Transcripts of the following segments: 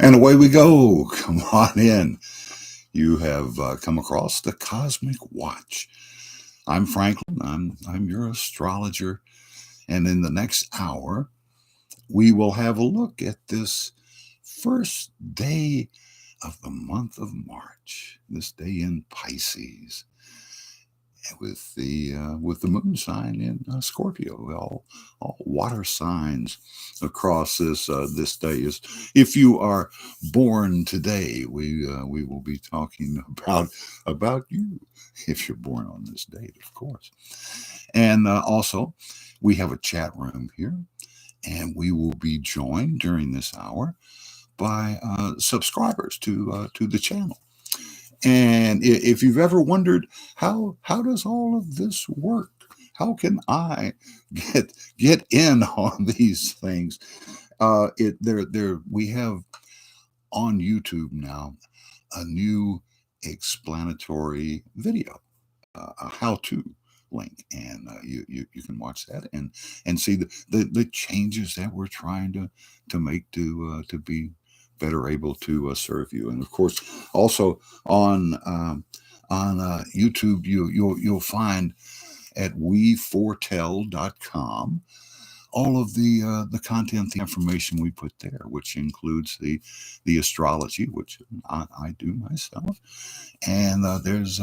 And away we go. Come on in. You have come across the Cosmic Watch. I'm Franklin. I'm your astrologer. And in the next hour, we will have a look at this first day of the month of March, this day in Pisces, with the moon sign in Scorpio. All water signs across this day. Is if you are born today, we will be talking about you if you're born on this date, of course. And also, we have a chat room here, and we will be joined during this hour by subscribers to the channel. And if you've ever wondered how does all of this work, how can I get in on these things? It there we have on YouTube now a new explanatory video, a how-to link, and you can watch that and see the changes that we're trying to make to be better able to serve you. And of course, also on YouTube, you'll find at weforetell.com all of the content, the information we put there, which includes the astrology, which I do myself, and there's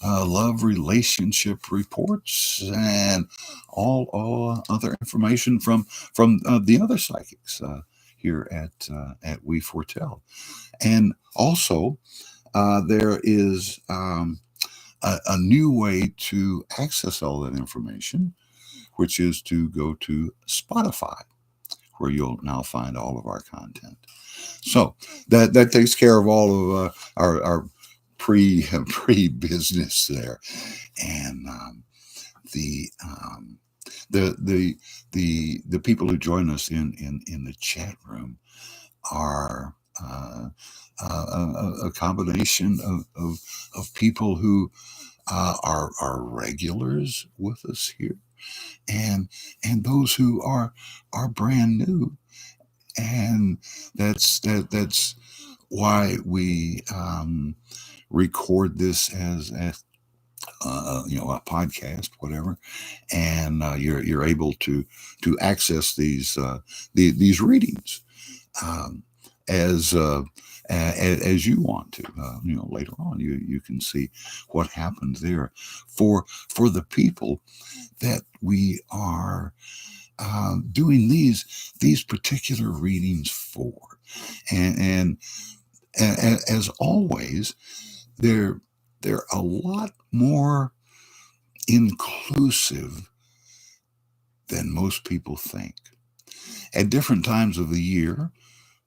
love relationship reports and all other information from the other psychics here at We Foretell. And also, there is a new way to access all that information, which is to go to Spotify, where you'll now find all of our content. So that takes care of all of our pre business there, and the the people who join us in the chat room are a combination of people who are regulars with us here, and those who are brand new, and that's why we record this as a podcast, whatever, and you're able to access these readings as as you want to. Later on, you can see what happens there for the people that we are doing these particular readings for, and as always, they're a lot more inclusive than most people think. At different times of the year,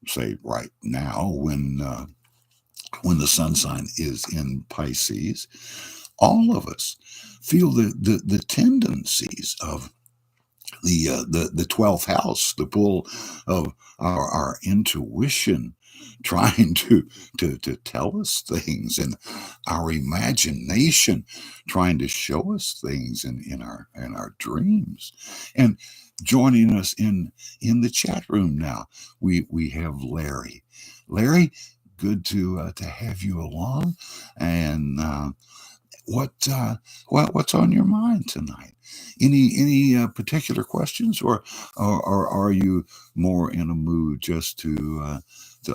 say right now when the sun sign is in Pisces, all of us feel the tendencies of the 12th house, the pull of our intuition trying to tell us things, and our imagination trying to show us things in our dreams. And joining us in the chat room now, we have Larry. Larry, good to have you along. And what's on your mind tonight? Any particular questions, or are you more in a mood just to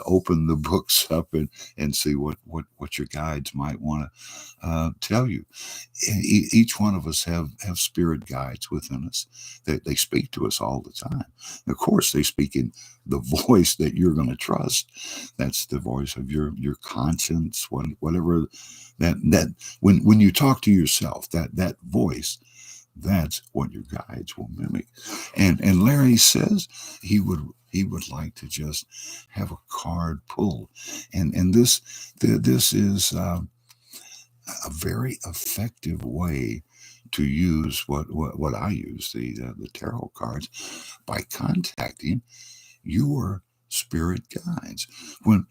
open the books up and see what your guides might want to tell you? Each one of us have spirit guides within us that they speak to us all the time. Of course, they speak in the voice that you're going to trust. That's the voice of your conscience, whatever that when you talk to yourself, that voice, that's what your guides will mimic. And Larry says he would like to just have a card pulled, and this is a very effective way to use what I use, the tarot cards, by contacting your spirit guides. When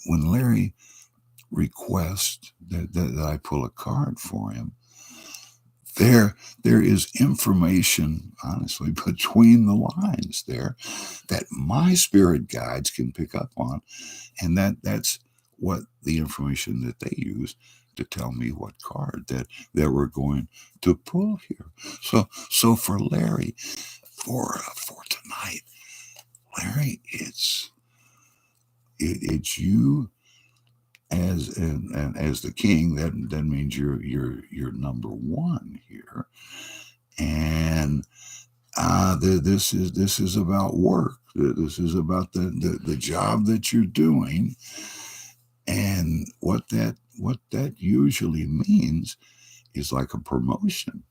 Larry requests that I pull a card for him, There is information, honestly, between the lines there that my spirit guides can pick up on, and that's what the information that they use to tell me what card that we're going to pull here. So for Larry, for tonight, Larry, it's you and as the king. That means you're number one here, and this is about work. This is about the job that you're doing, and what that usually means is like a promotion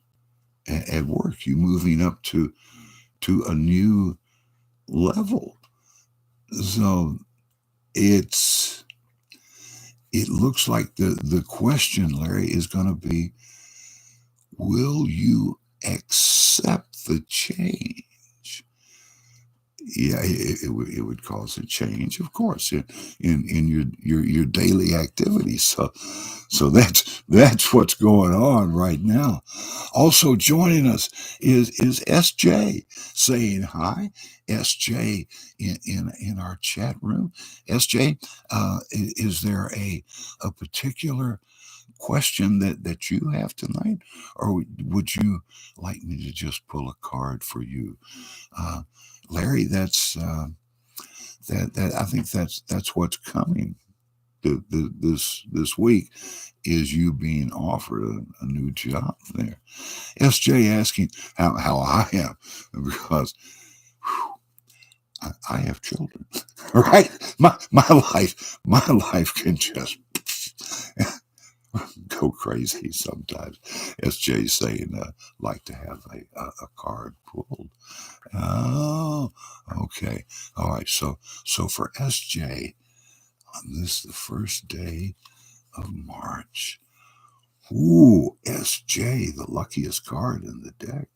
at work. You moving up to a new level. So it looks like the question, Larry, is going to be: will you accept the change? Yeah, it would cause a change, of course, in your daily activities. So that's what's going on right now. Also joining us is SJ saying hi. SJ in our chat room. SJ, is there a particular question that you have tonight, or would you like me to just pull a card for you? Uh, Larry, that I think that's what's coming this week is you being offered a new job there. SJ asking how I am because I have children, right? My life can just go crazy sometimes. SJ saying like to have a card pulled. Oh, okay. All right. So for SJ on the first day of March, ooh, SJ, the luckiest card in the deck.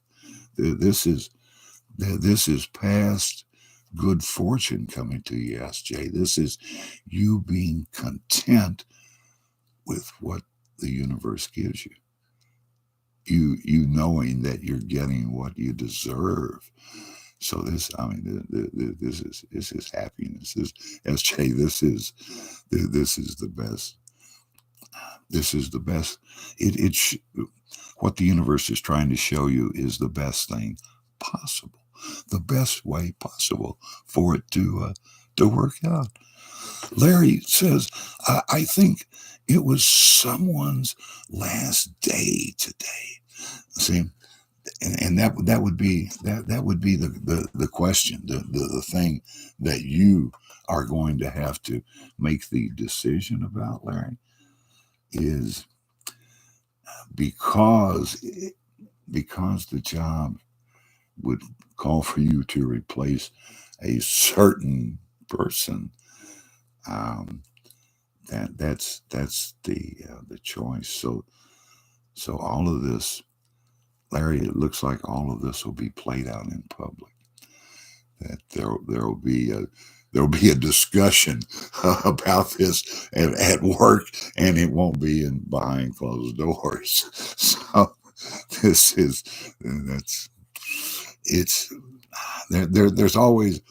This is past good fortune coming to you, SJ. This is you being content with what the universe gives you. You knowing that you're getting what you deserve. So this, I mean, this is happiness. This SJ, this is the best. This is the best. What the universe is trying to show you is the best thing possible, the best way possible for it to work out. Larry says, I think it was someone's last day today. See, and that would be the question, the thing that you are going to have to make the decision about, Larry, is because the job would call for you to replace a certain person. Um, that's the choice. So all of this, Larry, it looks like all of this will be played out in public. That there'll be a discussion about this at work, and it won't be in behind closed doors. So this is that's it's there's always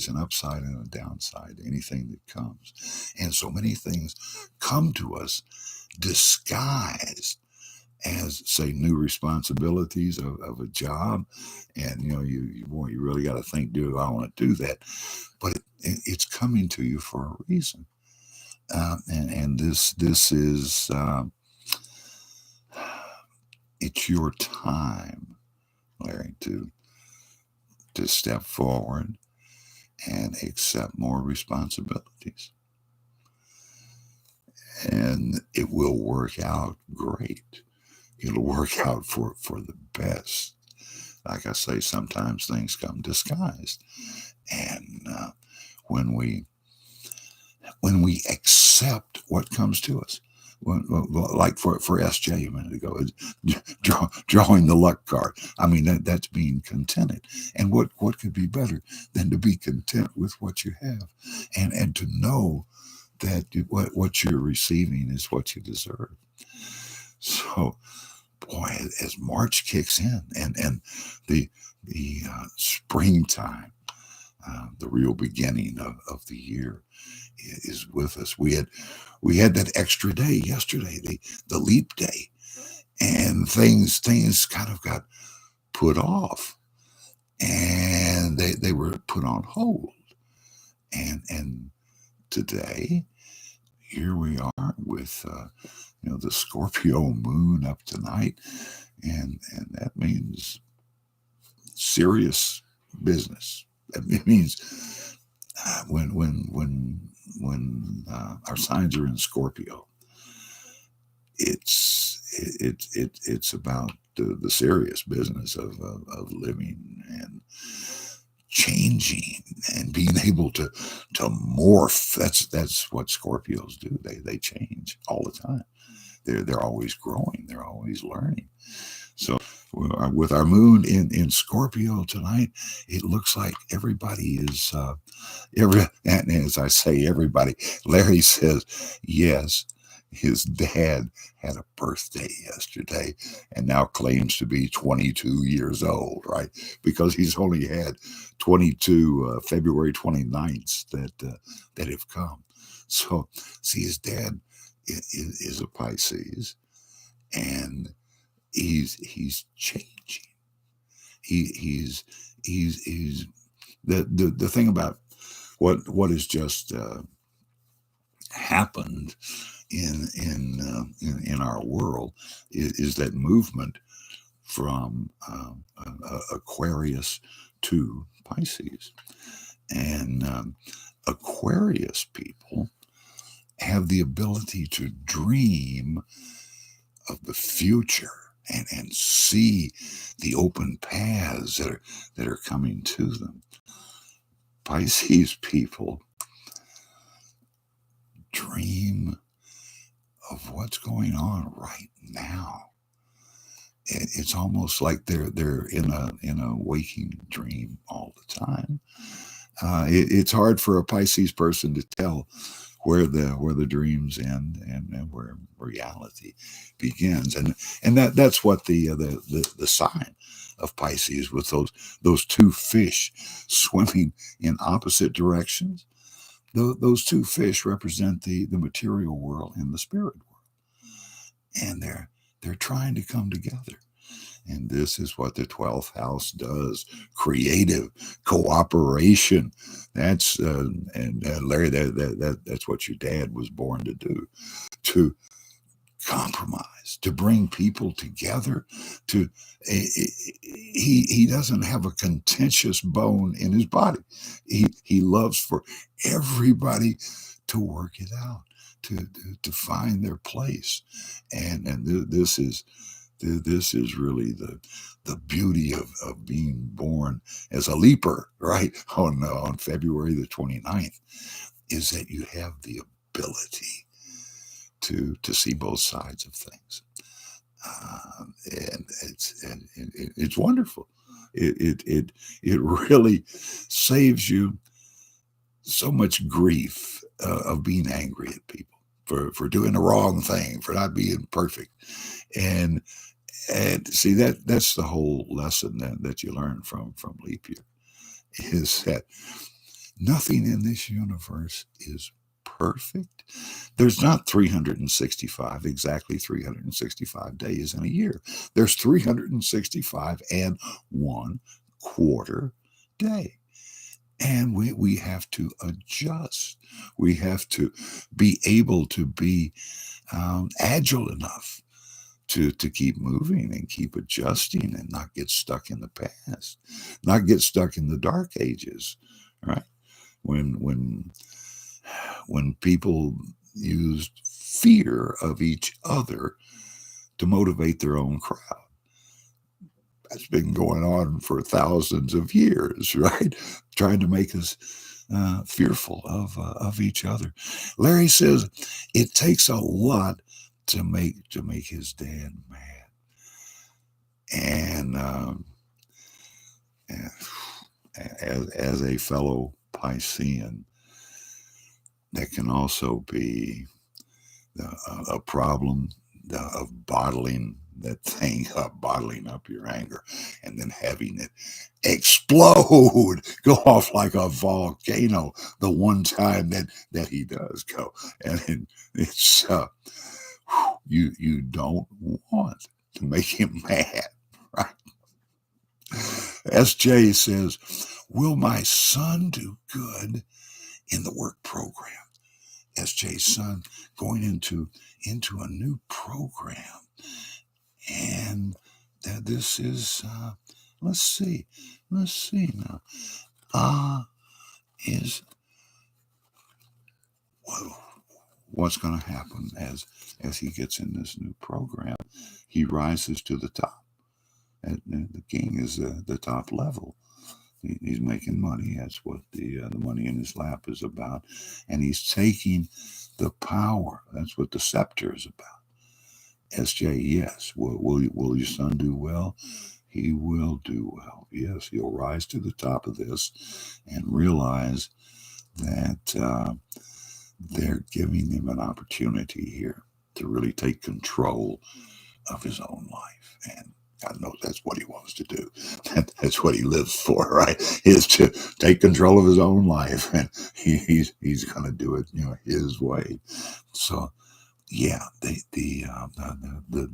an upside and a downside to anything that comes, and so many things come to us disguised as, say, new responsibilities of a job, and you really got to think, do I want to do that? But it's coming to you for a reason, and this is it's your time, Larry, to step forward and accept more responsibilities, and it will work out great. It'll work out for the best. Like I say, sometimes things come disguised, and when we accept what comes to us, like for SJ a minute ago, drawing the luck card. I mean, that's being contented, and what could be better than to be content with what you have, and to know that what you're receiving is what you deserve. So boy, as March kicks in and the springtime, the real beginning of the year is with us. We had that extra day yesterday, the leap day, and things kind of got put off, and they were put on hold, and today here we are with the Scorpio moon up tonight, and that means serious business. It means when our signs are in Scorpio, it's about the serious business of living and changing and being able to morph. That's what Scorpios do. They change all the time. They're always growing. They're always learning. So with our moon in Scorpio tonight, it looks like everybody is and as I say everybody, Larry says yes. His dad had a birthday yesterday and now claims to be 22 years old, right? Because he's only had 22 February 29th that have come. So, see, his dad is a Pisces, and he's changing. He's the thing about what has just happened in our world is that movement from Aquarius to Pisces, and Aquarius people have the ability to dream of the future and see the open paths that are coming to them. Pisces people dream of what's going on right now. It's almost like they're in a waking dream all the time. It's hard for a Pisces person to tell where the dreams end and where reality begins, and that's what the sign of Pisces, with those two fish swimming in opposite directions. Those two fish represent the material world and the spirit world, and they're trying to come together. And this is what the 12th house does: creative cooperation. That's and Larry, that's what your dad was born to do, to compromise, to bring people together. To he doesn't have a contentious bone in his body. He loves for everybody to work it out, to find their place, and this is really the beauty of being born as a leaper, right? On February the 29th, is that you have the ability to see both sides of things, and it's wonderful. It really saves you so much grief of being angry at people for doing the wrong thing, for not being perfect, and see that's the whole lesson that you learn from leap year, is that nothing in this universe is perfect. There's not 365, exactly 365 days in a year. There's 365 and 1/4 day. And we have to adjust. We have to be able to be agile enough to keep moving and keep adjusting and not get stuck in the past, not get stuck in the dark ages, right? When people used fear of each other to motivate their own crowd. That's been going on for thousands of years, right? Trying to make us fearful of each other. Larry says it takes a lot to make his dad mad, and as a fellow Piscean, that can also be a problem of bottling that thing up, bottling up your anger, and then having it explode, go off like a volcano. The one time that he does go, and it's you don't want to make him mad, right? SJ says, "Will my son do good in the work program?" SJ's son going into a new program, and this is let's see now. Is what's going to happen as he gets in this new program? He rises to the top. And the king is the top level. He's making money. That's what the money in his lap is about, and he's taking the power. That's what the scepter is about. SJ, yes. Will your son do well? He will do well. Yes, he'll rise to the top of this and realize that they're giving him an opportunity here to really take control of his own life. And God knows that's what he wants to do. That's what he lives for, right? Is to take control of his own life, and he's going to do it, his way. So, yeah, the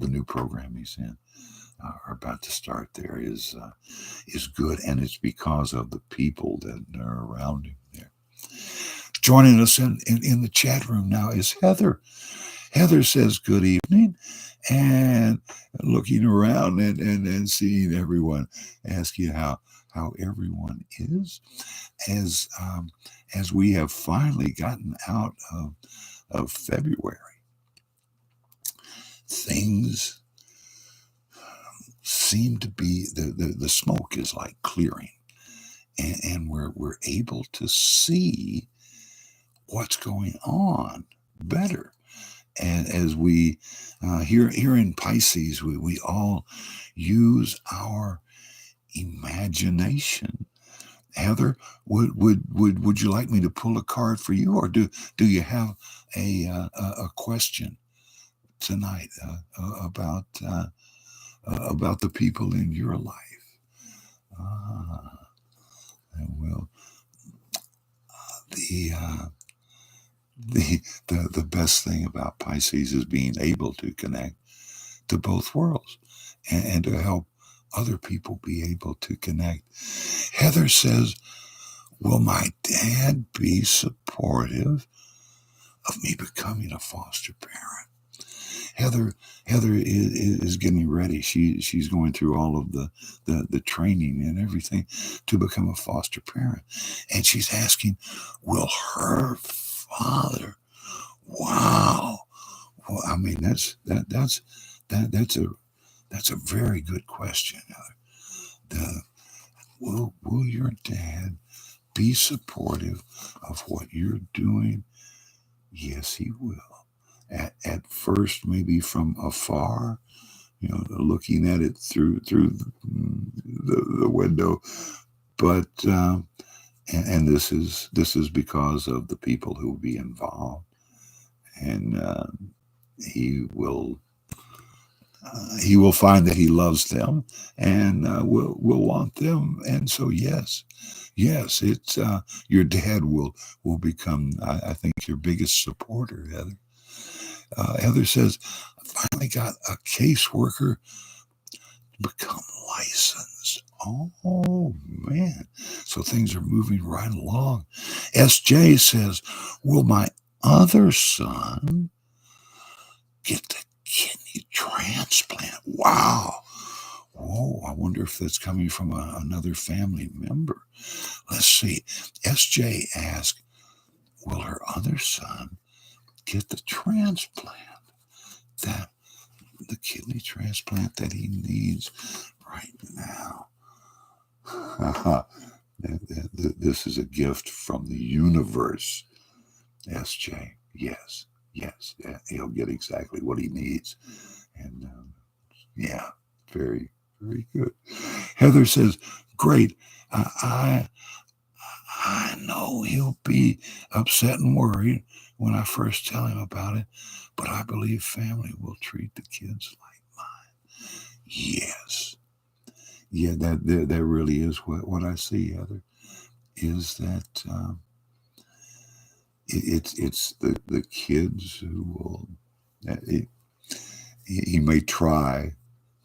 new program he's in are about to start there is good, and it's because of the people that are around him there. Joining us in the chat room now is Heather. Heather says, "Good evening," and looking around and seeing everyone, asking how everyone is as we have finally gotten out of February. Things seem to be the smoke is like clearing, and we're able to see what's going on better. And as we here in Pisces, we all use our imagination. Heather, would you like me to pull a card for you, or do you have a question tonight about the people in your life? Well, the best thing about Pisces is being able to connect to both worlds and to help other people be able to connect. Heather says, "Will my dad be supportive of me becoming a foster parent?" Heather is getting ready. She's going through all of the training and everything to become a foster parent, and she's asking, will her father? Wow. Well, I mean, that's a very good question. Will your dad be supportive of what you're doing? Yes, he will. At first, maybe from afar, looking at it through the window, but and this is because of the people who will be involved, and he will find that he loves them and will want them, and so yes, it's your dad will become, I think, your biggest supporter, Heather. Heather says, "I finally got a caseworker to become licensed." Oh man, so things are moving right along. SJ says, "Will my other son get the kidney transplant?" Wow. Whoa, I wonder if that's coming from another family member. Let's see. SJ asked, will her other son get the transplant, that the kidney transplant that he needs right now? This is a gift from the universe, SJ. Yes, he'll get exactly what he needs. And yeah, very, very good. Heather says, "Great. I know he'll be upset and worried when I first tell him about it, but I believe family will treat the kids like mine." Yes. Yeah, that really is what I see, Heather, is that it's the kids who will, he, he may try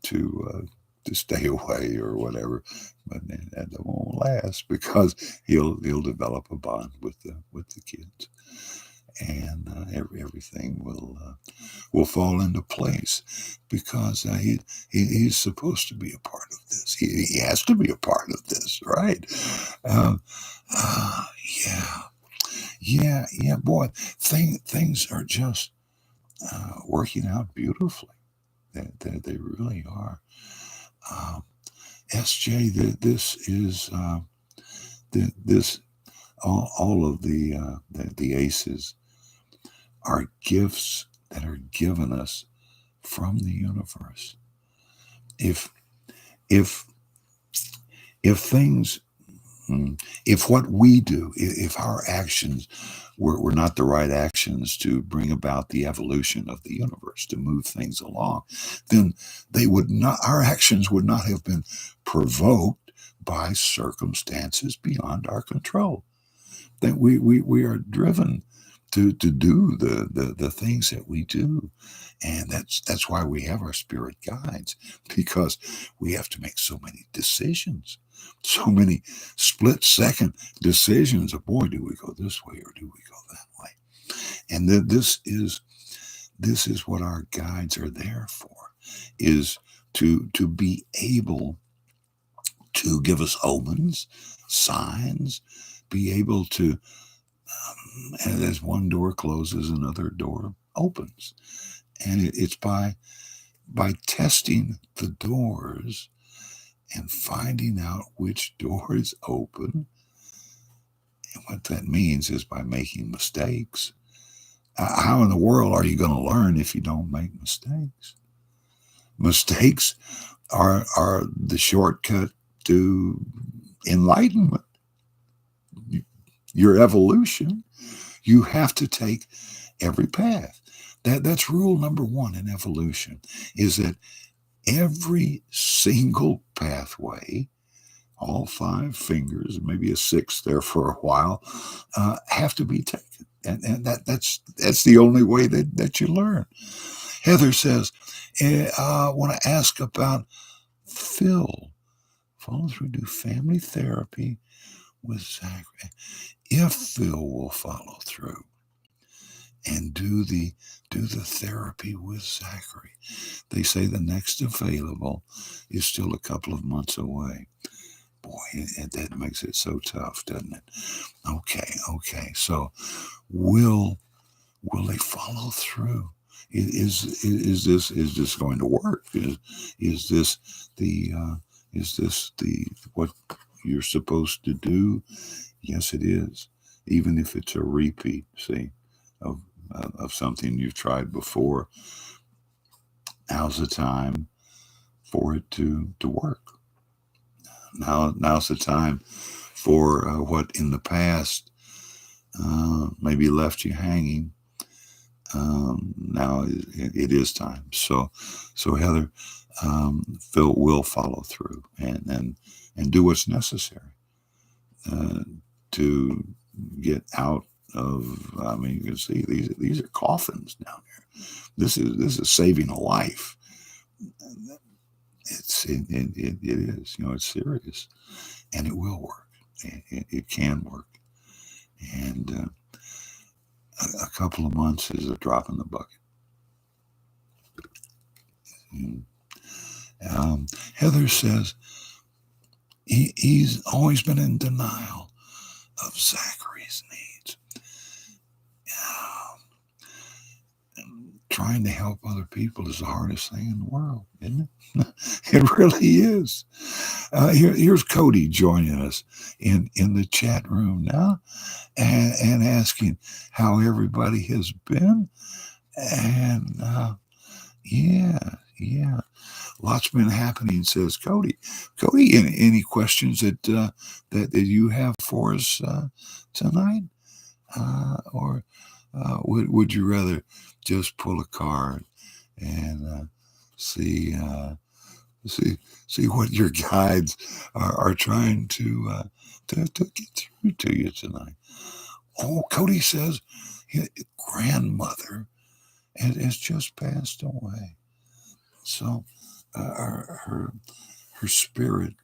to stay away or whatever, but that won't last because he'll develop a bond with the kids, and everything will fall into place because he's supposed to be a part of this. He has to be a part of this, right? Um, uh, yeah, yeah, boy, things are just working out beautifully. They really are. Um, SJ, this is this all of the aces are gifts that are given us from the universe. If if if things if what we do, if our actions were not the right actions to bring about the evolution of the universe, to move things along, then they would not, our actions would not have been provoked by circumstances beyond our control. That we are driven to do the things that we do. And that's why we have our spirit guides, because we have to make so many decisions, so many split second decisions of, boy, do we go this way or do we go that way? And this is what our guides are there for, is to be able to give us omens, signs, be able to, and as one door closes, another door opens. And it's by testing the doors and finding out which door is open. And what that means is by making mistakes. How in the world are you going to learn if you don't make mistakes? Mistakes are the shortcut to enlightenment, your evolution. You have to take every path. That's rule number one in evolution, is that every single pathway, all five fingers, maybe a sixth there for a while, have to be taken. And that's the only way that you learn. Heather says, I want to ask about Phil. Follow through, do family therapy with Zachary. If Phil will follow through and do the therapy with Zachary, they say the next available is still a couple of months away. Boy, that makes it so tough, doesn't it? Okay. So, will they follow through? Is this going to work? Is this the what you're supposed to do? Yes, it is. Even if it's a repeat, see, of something you've tried before, now's the time for it to work. Now's the time for what in the past maybe left you hanging. Now it is time. So Heather, Phil will follow through and do what's necessary to get out of. I mean, you can see these are coffins down here. This is saving a life. It is, it's serious, and it will work. It can work, and a couple of months is a drop in the bucket. Heather says he's always been in denial of Zachary's needs. Trying to help other people is the hardest thing in the world, isn't it? It really is. Here's Cody joining us in the chat room now, and asking how everybody has been. And yeah, lots been happening, says Cody. Cody, any questions that you have for us tonight, or would you rather just pull a card and see See what your guides are trying to get through to you tonight. Oh, Cody says his grandmother has just passed away. So her spirit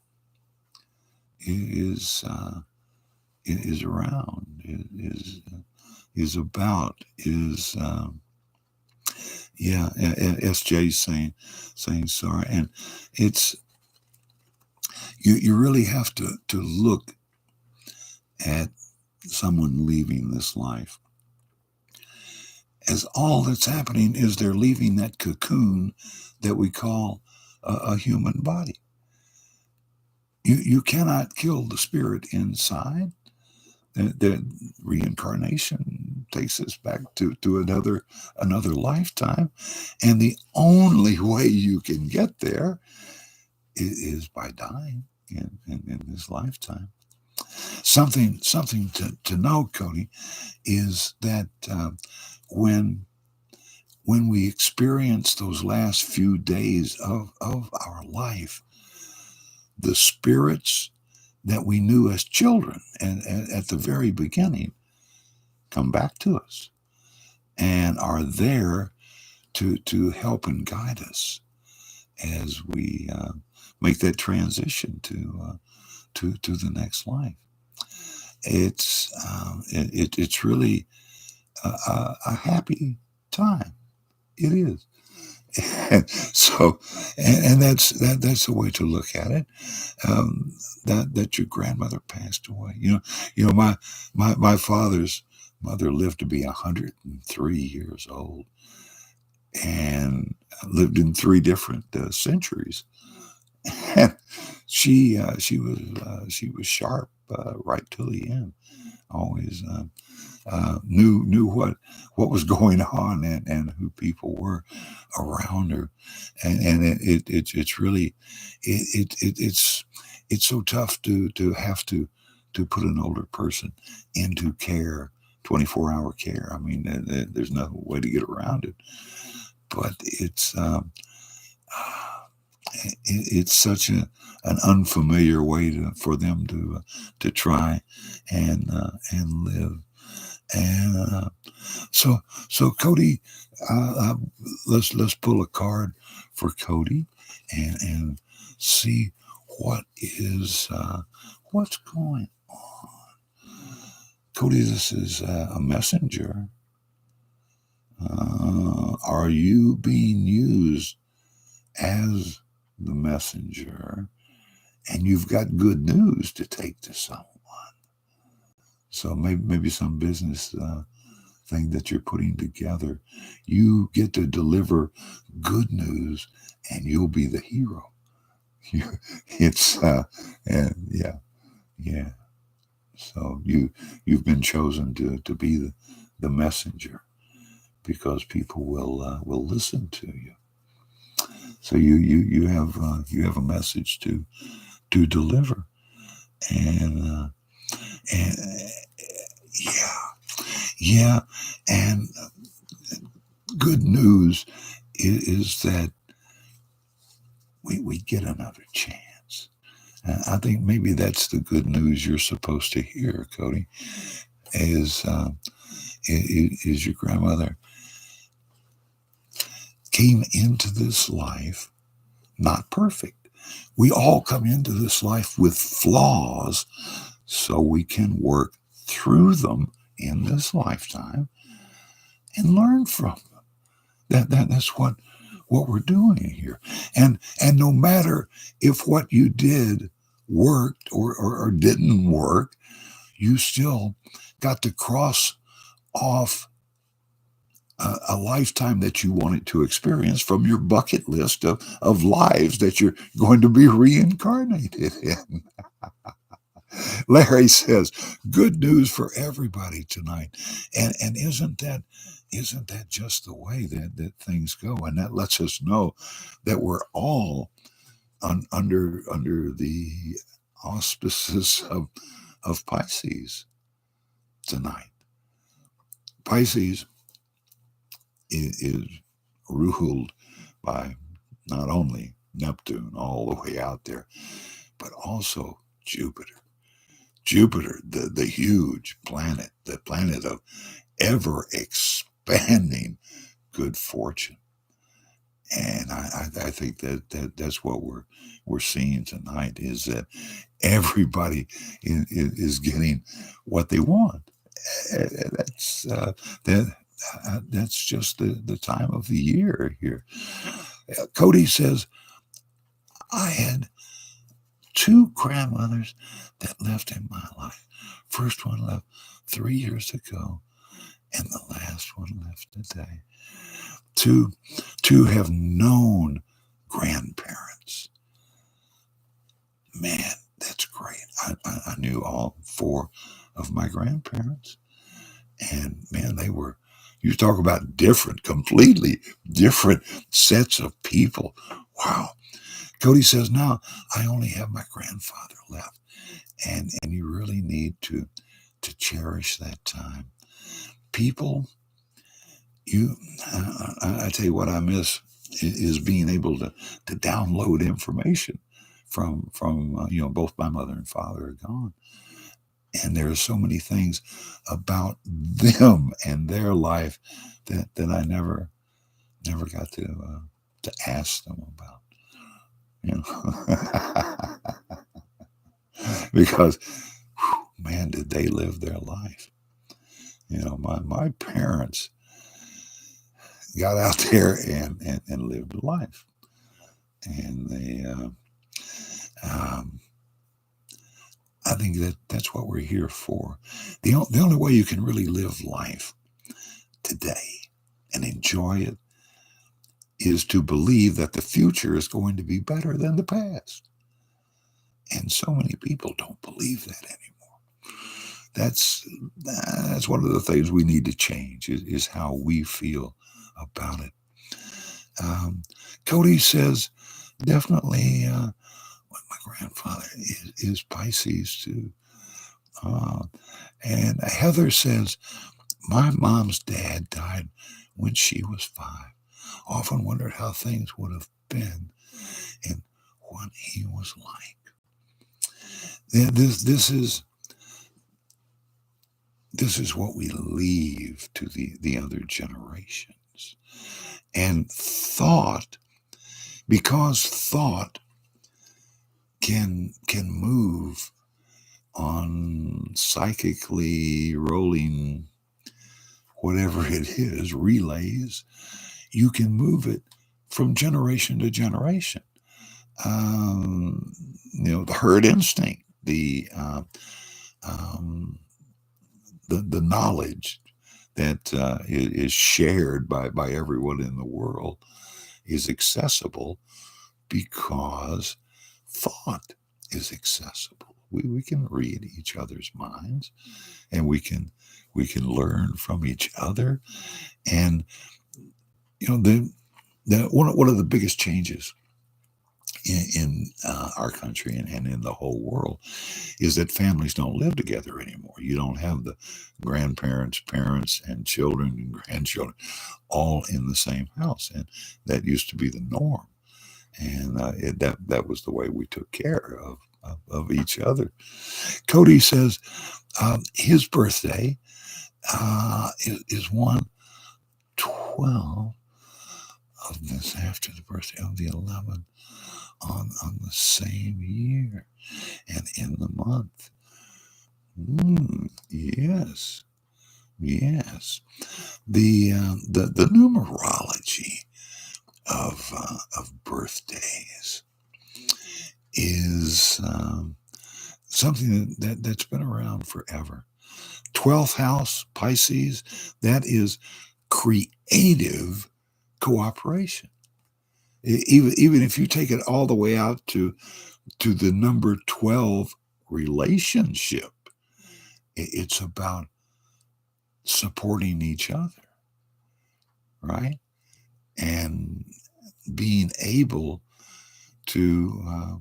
is is around, is about, is yeah. SJ saying sorry, and it's you really have to look at someone leaving this life as all that's happening is they're leaving that cocoon that we call a human body. You cannot kill the spirit inside. The reincarnation takes us back to another lifetime, and the only way you can get there is by dying in this lifetime. Something to know, Cody, is that when we experience those last few days of our life, the spirits that we knew as children and at the very beginning come back to us and are there to help and guide us as we make that transition to the next life. It's really a happy time. It is. So, and that's the way to look at it. That your grandmother passed away. My father's mother lived to be 103 years old, and lived in three different centuries. And she was sharp right till the end. Always knew what was going on and who people were around her, and it's really it's so tough to have to put an older person into care, 24-hour care. I mean, there's no way to get around it, but it's such an unfamiliar way for them to try and live. And so Cody, let's pull a card for Cody and see what is what's going on. Cody, this is a messenger. Are you being used as the messenger? And you've got good news to take to someone. So maybe some business thing that you're putting together, you get to deliver good news, and you'll be the hero. It's and yeah. So you've been chosen to be the messenger, because people will listen to you. So you have a message to deliver, and yeah, and good news is that we get another chance. I think maybe that's the good news you're supposed to hear, Cody. Is your grandmother came into this life not perfect. We all come into this life with flaws, so we can work through them in this lifetime and learn from them. That's what we're doing here. And no matter if what you did worked or didn't work, you still got to cross off a lifetime that you wanted to experience from your bucket list of lives that you're going to be reincarnated in. Larry says, good news for everybody tonight. And isn't that just the way that things go? And that lets us know that we're all under the auspices of Pisces tonight. Pisces is ruled by not only Neptune all the way out there, but also Jupiter. Jupiter, the huge planet, the planet of ever expanding good fortune. And I think that's what we're seeing tonight, is that everybody is getting what they want. That's that that's just the time of the year here. Cody says, I had two grandmothers that left in my life. First one left 3 years ago, and the last one left today. To have known grandparents. Man, that's great. I knew all four of my grandparents, and man, you talk about completely different sets of people. Wow. Cody says, now I only have my grandfather left, and you really need to cherish that time. People, I tell you what I miss is being able to download information from both my mother and father are gone, and there are so many things about them and their life that I never got to ask them about, because man, did they live their life. My parents got out there and lived life, and they I think that's what we're here for. The only way you can really live life today and enjoy it is to believe that the future is going to be better than the past. And so many people don't believe that anymore. That's one of the things we need to change, is how we feel about it. Cody says, definitely my grandfather is Pisces too. And Heather says, my mom's dad died when she was 5. Often wondered how things would have been and what he was like. This is what we leave to the other generations. And thought, because thought can move on psychically rolling, whatever it is, relays, you can move it from generation to generation. The herd instinct, the knowledge that is shared by everyone in the world is accessible because thought is accessible. We can read each other's minds, and we can learn from each other. And one of the biggest changes in our country and in the whole world is that families don't live together anymore. You don't have the grandparents, parents, and children and grandchildren all in the same house, and that used to be the norm. And that was the way we took care of each other. Cody says his birthday is 1/12 of this, after the birthday of the 11th on the same year and in the month. Yes. The numerology of birthdays is something that's been around forever. 12th house, Pisces, that is creative cooperation. Even if you take it all the way out to the number 12 relationship, it's about supporting each other, right? And being able to,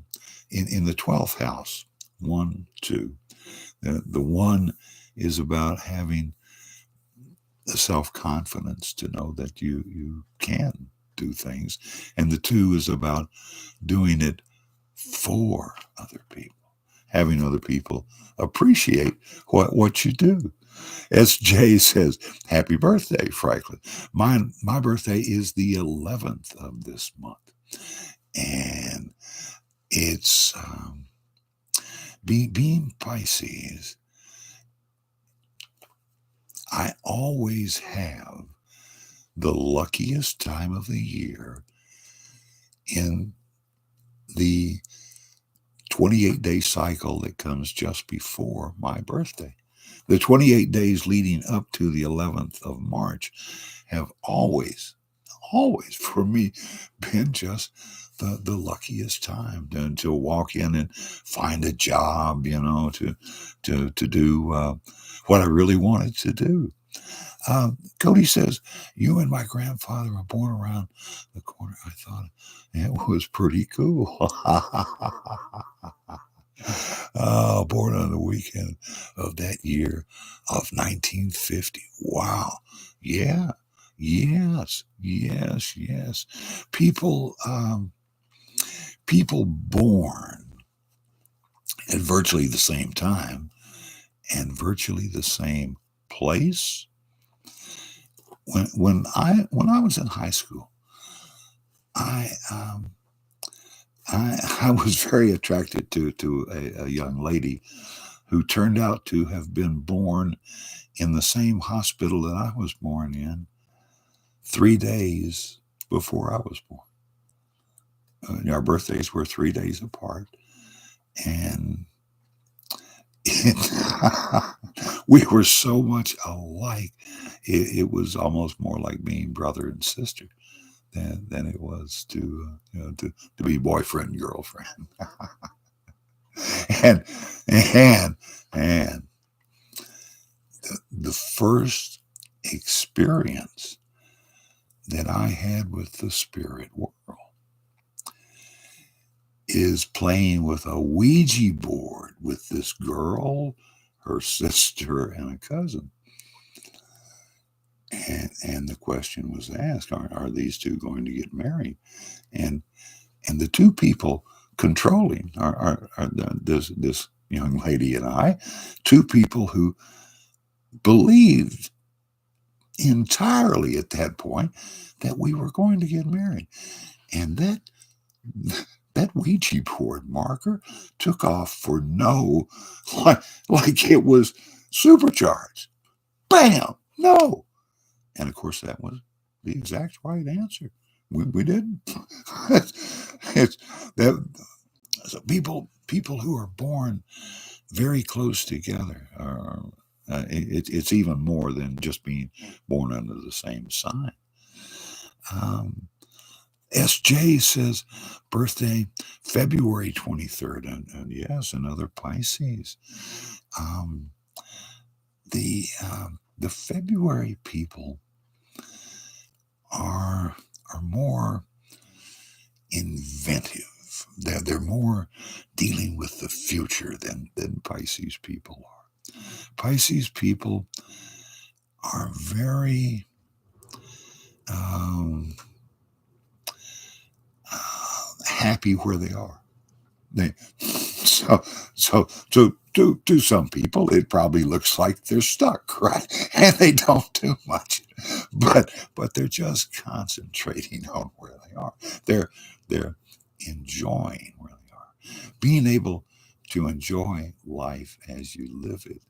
in the 12th house, 1, 2, the 1 is about having the self-confidence to know that you can do things, and the two is about doing it for other people, having other people appreciate what you do. SJ says, "Happy birthday, Franklin. My birthday is the 11th of this month, and it's being Pisces. I always have the luckiest time of the year in the 28-day cycle that comes just before my birthday. The 28 days leading up to the 11th of March have always for me been just the luckiest time to walk in and find a job, to do what I really wanted to do. Cody says, "You and my grandfather were born around the corner." I thought it was pretty cool. Born on the weekend of that year of 1950. Wow. Yeah. Yes. Yes. Yes. People, people born at virtually the same time and virtually the same place. When I was in high school, I I was very attracted to a young lady who turned out to have been born in the same hospital that I was born in 3 days before I was born. Our birthdays were 3 days apart, and we were so much alike. It was almost more like being brother and sister than it was to be boyfriend and girlfriend. and and the first experience that I had with the spirit world is playing with a Ouija board with this girl, her sister, and a cousin. And the question was asked, are these two going to get married? And the two people controlling are this young lady and I, two people who believed entirely at that point that we were going to get married. And that Ouija board marker took off for no, like it was supercharged. Bam! No. And of course, that was the exact right answer. We didn't. it's that so people who are born very close together are. It's even more than just being born under the same sign. SJ says birthday February 23rd, and yes, another Pisces. The February people are more inventive. They're more dealing with the future than Pisces people are. Pisces people are very happy where they are. So to some people, it probably looks like they're stuck, right? And they don't do much, but they're just concentrating on where they are. They're enjoying where they are. Being able to enjoy life as you live it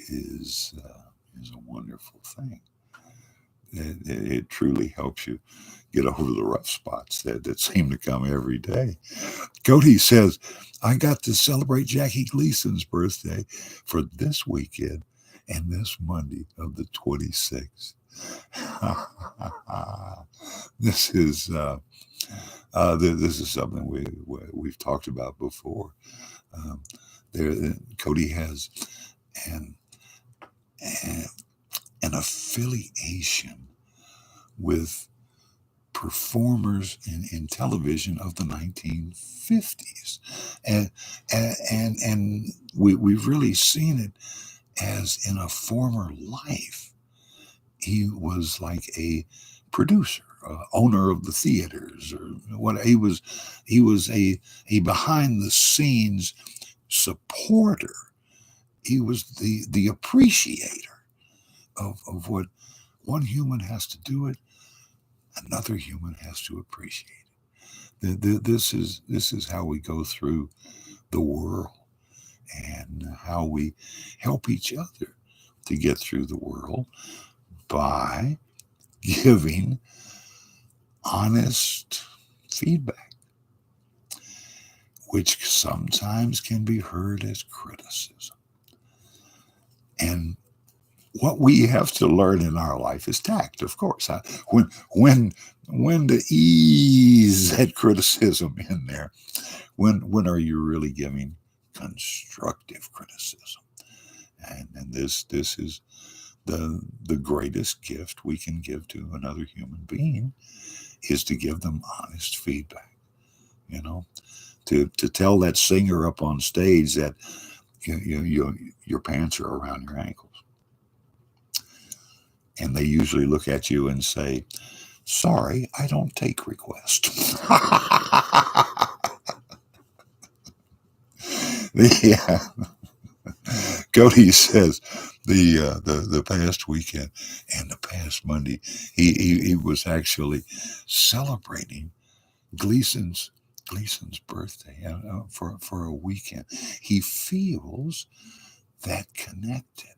is a wonderful thing. It truly helps you get over the rough spots that seem to come every day. Cody says, "I got to celebrate Jackie Gleason's birthday for this weekend and this Monday of the 26th. This is this is something we've talked about before. Cody has an affiliation with performers in television of the 1950s, and we've really seen it as in a former life he was like a producer owner of the theaters, or what he was a behind the scenes supporter. He was the appreciator of what one human has to do it, another human has to appreciate it. This is how we go through the world, and how we help each other to get through the world by giving honest feedback, which sometimes can be heard as criticism. And what we have to learn in our life is tact, of course. When to ease that criticism in there. When are you really giving constructive criticism? And this is the greatest gift we can give to another human being, is to give them honest feedback. You know, to tell that singer up on stage that your pants are around your ankles, and they usually look at you and say, "Sorry, I don't take requests." Yeah. Cody says the past weekend and the past Monday, he was actually celebrating Gleason's birthday for a weekend. He feels that connected,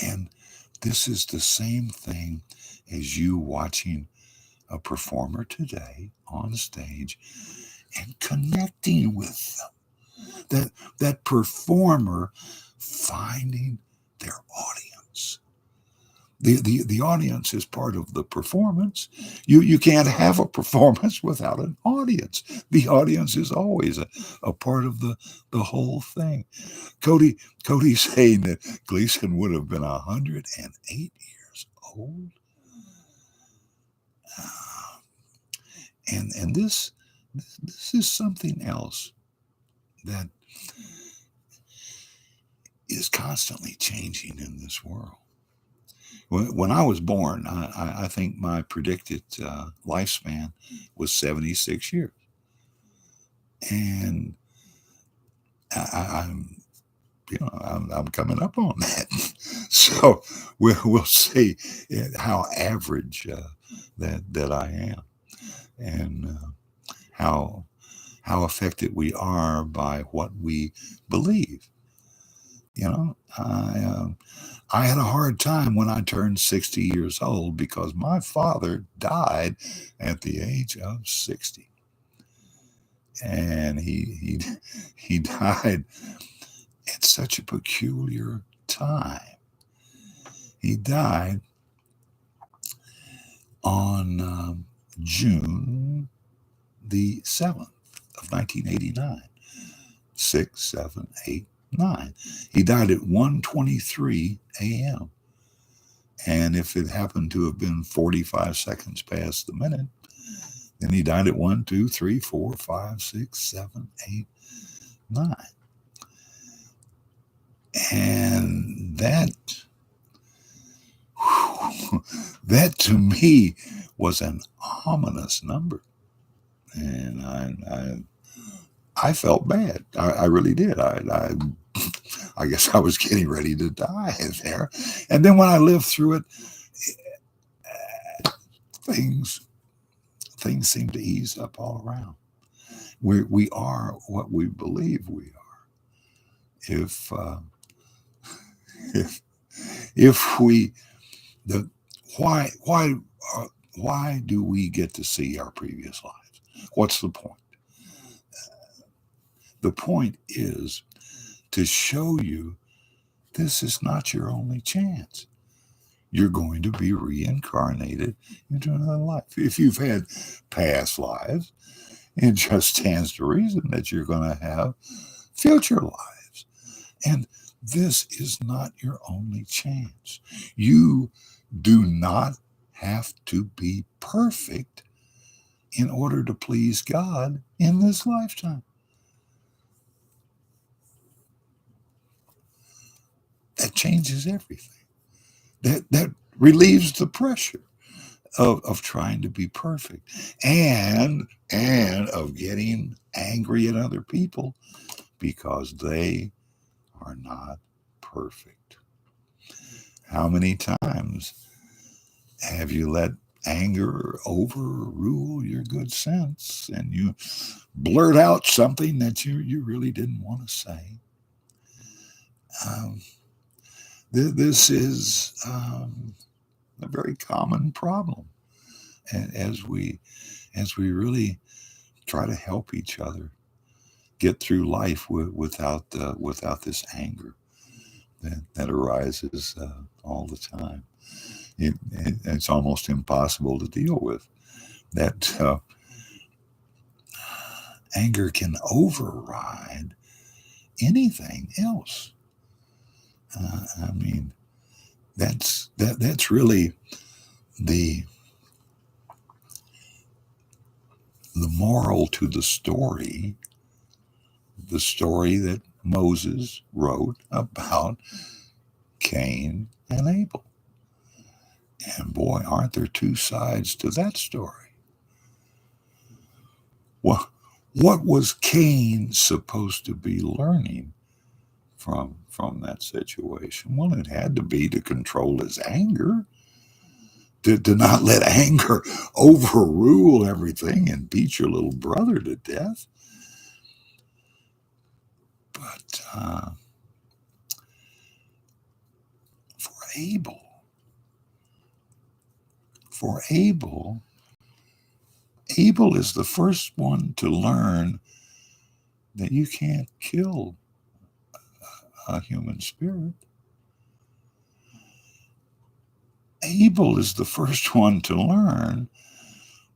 and this is the same thing as you watching a performer today on stage and connecting with them. That performer finding their audience. The audience is part of the performance. You can't have a performance without an audience. The audience is always a part of the whole thing. Cody's saying that Gleason would have been 108 years old. And this is something else that is constantly changing in this world. When I was born, I think my predicted lifespan was 76 years, and I'm I'm coming up on that. So we'll see how average that I am, and how affected we are by what we believe. I had a hard time when I turned 60 years old, because my father died at the age of 60. And he died at such a peculiar time. He died on June the 7th of 1989. 6, 7, 8, 9. He died at 1:23 a.m. And if it happened to have been 45 seconds past the minute, then he died at 1, 2, 3, 4, 5, 6, 7, 8, 9. And that to me was an ominous number. And I felt bad. I really did. I guess I was getting ready to die there. And then when I lived through it, things seem to ease up all around. We are what we believe we are. If we the why do we get to see our previous lives? What's the point? The point is to show you this is not your only chance. You're going to be reincarnated into another life. If you've had past lives, it just stands to reason that you're going to have future lives. And this is not your only chance. You do not have to be perfect in order to please God in this lifetime. That changes everything. That relieves the pressure of trying to be perfect and of getting angry at other people because they are not perfect. How many times have you let anger overrule your good sense and you blurt out something that you really didn't want to say? Um, this is a very common problem, and as we really try to help each other get through life without this anger that arises all the time. It's almost impossible to deal with. That anger can override anything else. I mean, that's really the moral to the story that Moses wrote about Cain and Abel. And boy, aren't there two sides to that story? Well, what was Cain supposed to be learning from that situation? Well, it had to be to control his anger, to not let anger overrule everything and beat your little brother to death. But for Abel, Abel is the first one to learn that you can't kill a human spirit. Abel is the first one to learn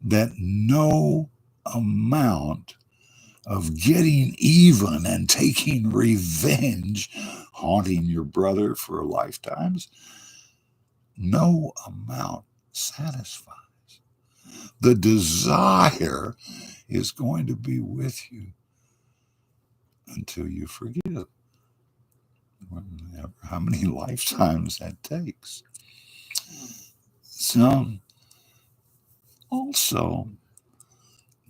that no amount of getting even and taking revenge, haunting your brother for lifetimes, no amount satisfies. The desire is going to be with you until you forgive. How many lifetimes that takes. So, also,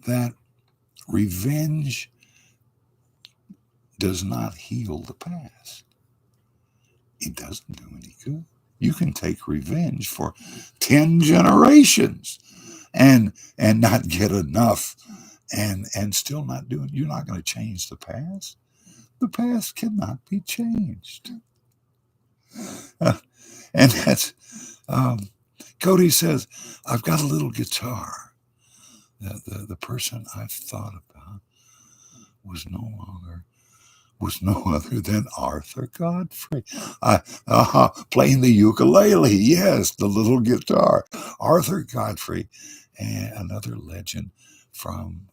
that revenge does not heal the past. It doesn't do any good. You can take revenge for 10 generations and not get enough and still not do it. You're not going to change the past. The past cannot be changed. And that's, Cody says, I've got a little guitar. The person I've thought about was no other than Arthur Godfrey. Playing the ukulele, yes, the little guitar. Arthur Godfrey, and another legend from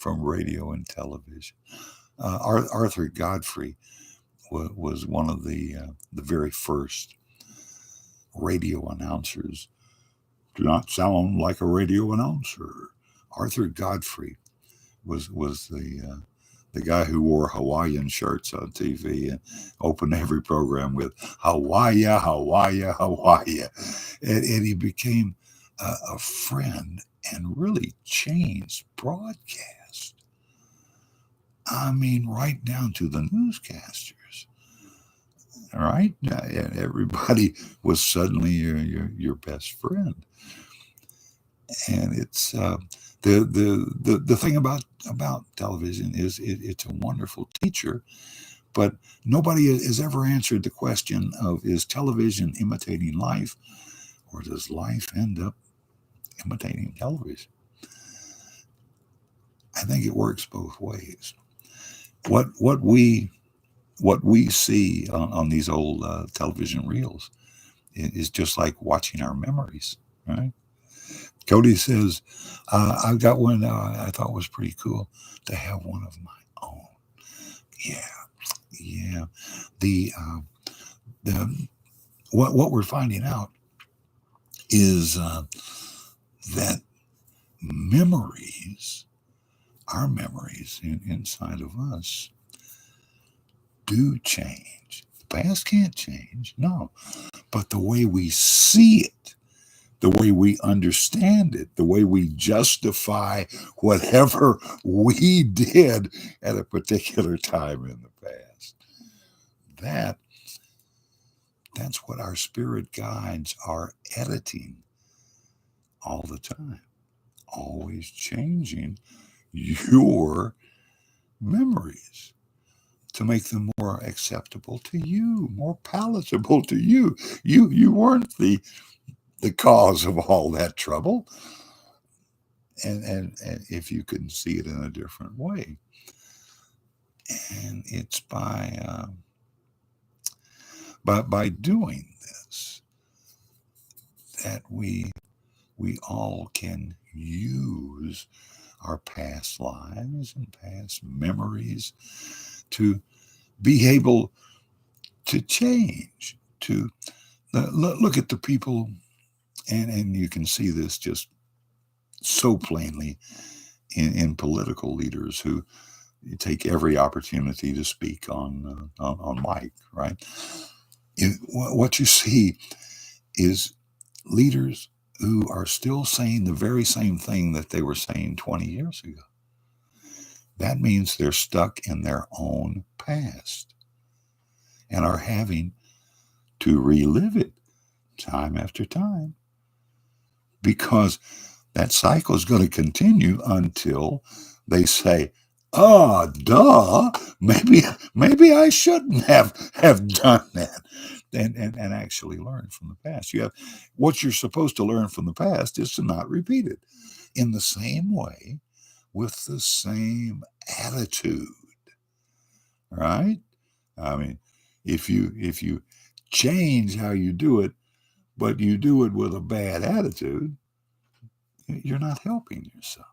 radio and television. Arthur Godfrey was one of the very first radio announcers. Do not sound like a radio announcer. Arthur Godfrey was the guy who wore Hawaiian shirts on TV and opened every program with Hawaii, Hawaii, Hawaii. And he became a friend and really changed broadcast. I mean, right down to the newscasters. All right? And everybody was suddenly your best friend. And it's the thing about television is it's a wonderful teacher, but nobody has ever answered the question of, is television imitating life, or does life end up imitating television? I think it works both ways. What we see on these old television reels is just like watching our memories, right? Cody says, I've got one I thought was pretty cool to have one of my own. Yeah. The what we're finding out is that memories, our memories inside of us, do change. The past can't change, no, but the way we see it, the way we understand it, the way we justify whatever we did at a particular time in the past. That that's what our spirit guides are editing all the time, always changing your memories to make them more acceptable to you, more palatable to you. You weren't the cause of all that trouble. And if you can see it in a different way. And it's by doing this that we all can use our past lives and past memories to be able to change, to look at the people, and you can see this just so plainly in political leaders who take every opportunity to speak on mic, right? What you see is leaders who are still saying the very same thing that they were saying 20 years ago. That means they're stuck in their own past and are having to relive it time after time, because that cycle is going to continue until they say, "Oh, duh, maybe I shouldn't have done that," and actually learn from the past. You have what you're supposed to learn from the past is to not repeat it. In the same way, with the same attitude, right? I mean, if you change how you do it, but you do it with a bad attitude, you're not helping yourself.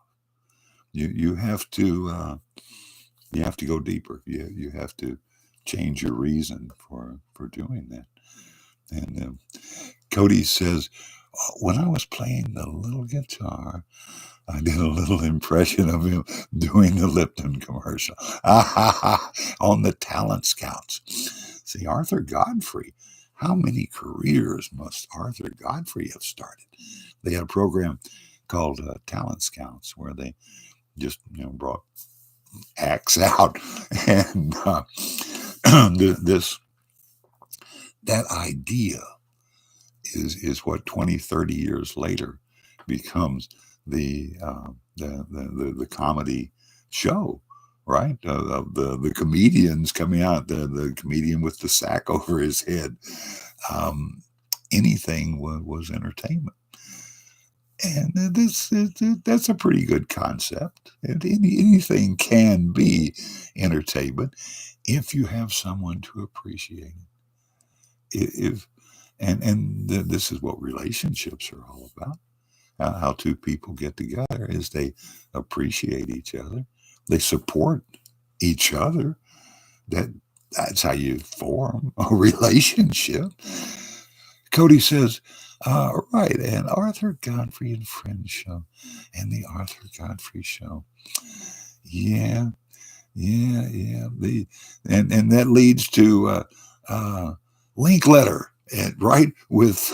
You have to go deeper. You have to change your reason for doing that. And Cody says, when I was playing the little guitar, I did a little impression of him doing the Lipton commercial on the Talent Scouts. See, Arthur Godfrey, how many careers must Arthur Godfrey have started? They had a program called Talent Scouts where they just brought acts out, and this that idea is what 20, 30 years later becomes the comedy show, right? Of the comedians coming out, the comedian with the sack over his head. Anything was entertainment. And that's a pretty good concept. Anything can be entertainment if you have someone to appreciate it. This is what relationships are all about. How two people get together is they appreciate each other, they support each other. That's how you form a relationship. Cody says, right, and Arthur Godfrey and Friends show, and the Arthur Godfrey show. Yeah. And that leads to Linkletter, and right with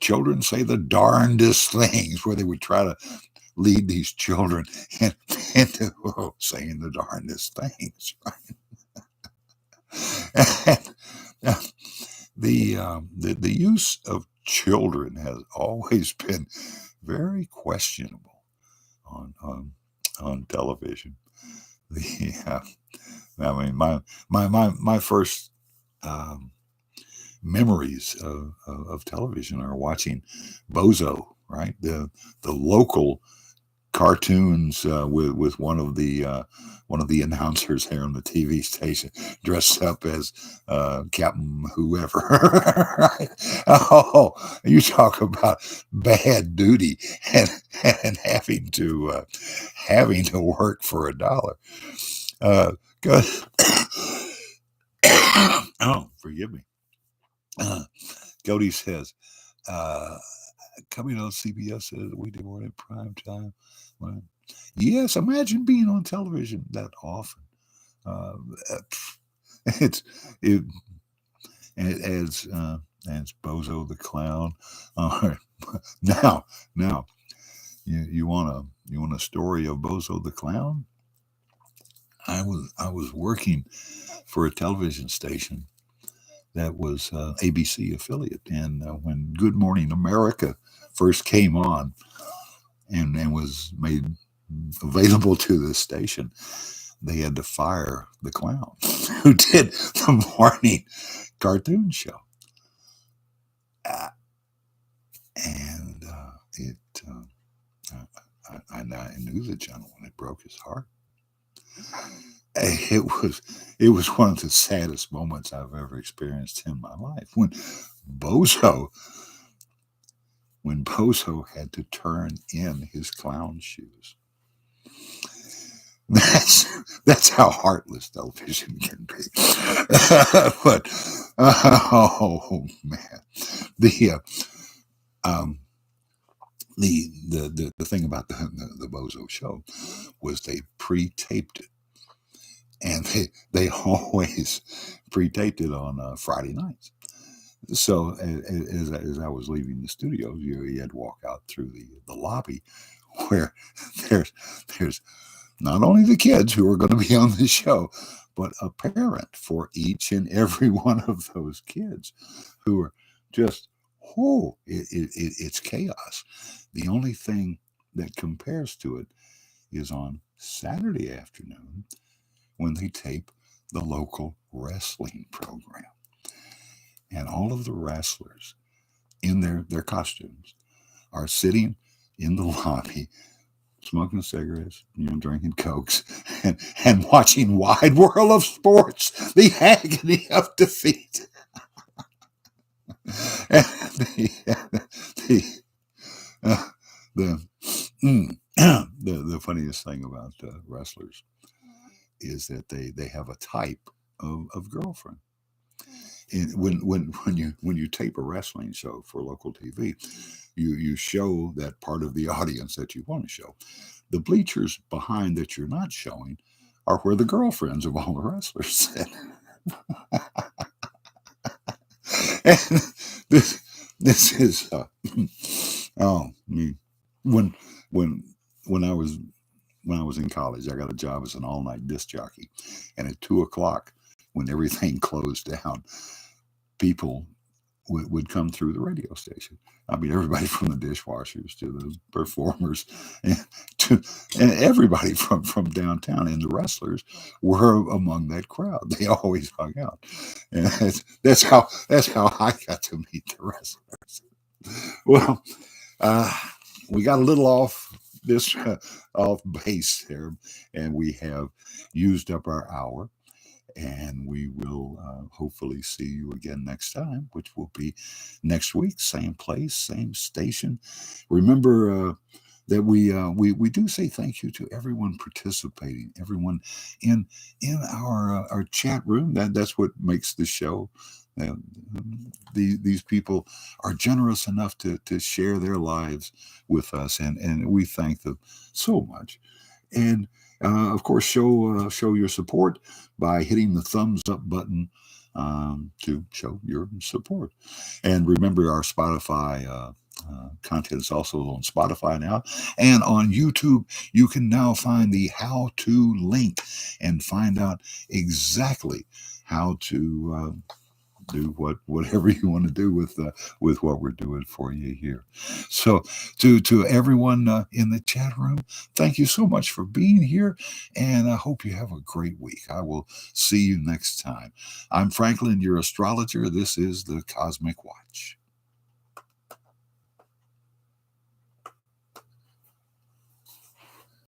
children say the darndest things, where they would try to lead these children into saying the darndest things, right? And, the use of children has always been very questionable on television. I mean, my first memories of television are watching Bozo, right? The local cartoons with one of the announcers here on the TV station dressed up as Captain whoever. Right? Oh, you talk about bad duty and having to work for $1. Good. Oh, forgive me. Cody says, coming on CBS weekday morning prime time. Well, yes, imagine being on television that often. It's it as That's Bozo the Clown. All right. Now, you want a story of Bozo the Clown? I was working for a television station that was ABC affiliate, and when Good Morning America first came on and was made available to the station, they had to fire the clown who did the morning cartoon show. Uh, and it I knew the gentleman. It broke his heart. It was one of the saddest moments I've ever experienced in my life Bozo when Bozo had to turn in his clown shoes. That's how heartless television can be. But oh man, the um the thing about the Bozo show was they pre-taped it, and they always pre-taped it on Friday nights. So as I was leaving the studio, you had to walk out through the lobby where there's there's not only the kids who are going to be on the show, but a parent for each and every one of those kids who are just, it's chaos. The only thing that compares to it is on Saturday afternoon when they tape the local wrestling program. And all of the wrestlers in their costumes are sitting in the lobby smoking cigarettes, drinking cokes, and watching Wide World of Sports, the agony of defeat. And uh, the, the funniest thing about wrestlers is that they have a type of girlfriend. And when you tape a wrestling show for local TV, you show that part of the audience that you want to show. The bleachers behind that you're not showing are where the girlfriends of all the wrestlers sit. And this is me. When when when I was in college, I got a job as an all night disc jockey, and at 2 o'clock, when everything closed down, people would come through the radio station. I mean, everybody from the dishwashers to the performers, and, and everybody from downtown, and the wrestlers were among that crowd. They always hung out, and that's how I got to meet the wrestlers. Well, uh, we got a little off base there, and we have used up our hour. And we will hopefully see you again next time, which will be next week, same place, same station. Remember that we do say thank you to everyone participating, everyone in our chat room. That's what makes the show. Uh, these people are generous enough to share their lives with us, and we thank them so much. And of course, show your support by hitting the thumbs up button to show your support. And remember, our Spotify content is also on Spotify now, and on YouTube. You can now find the how-to link and find out exactly how to do whatever you want to do with what we're doing for you here. So to everyone in the chat room, thank you so much for being here, and I hope you have a great week. I will see you next time. I'm Franklin, your astrologer. This is the Cosmic Watch.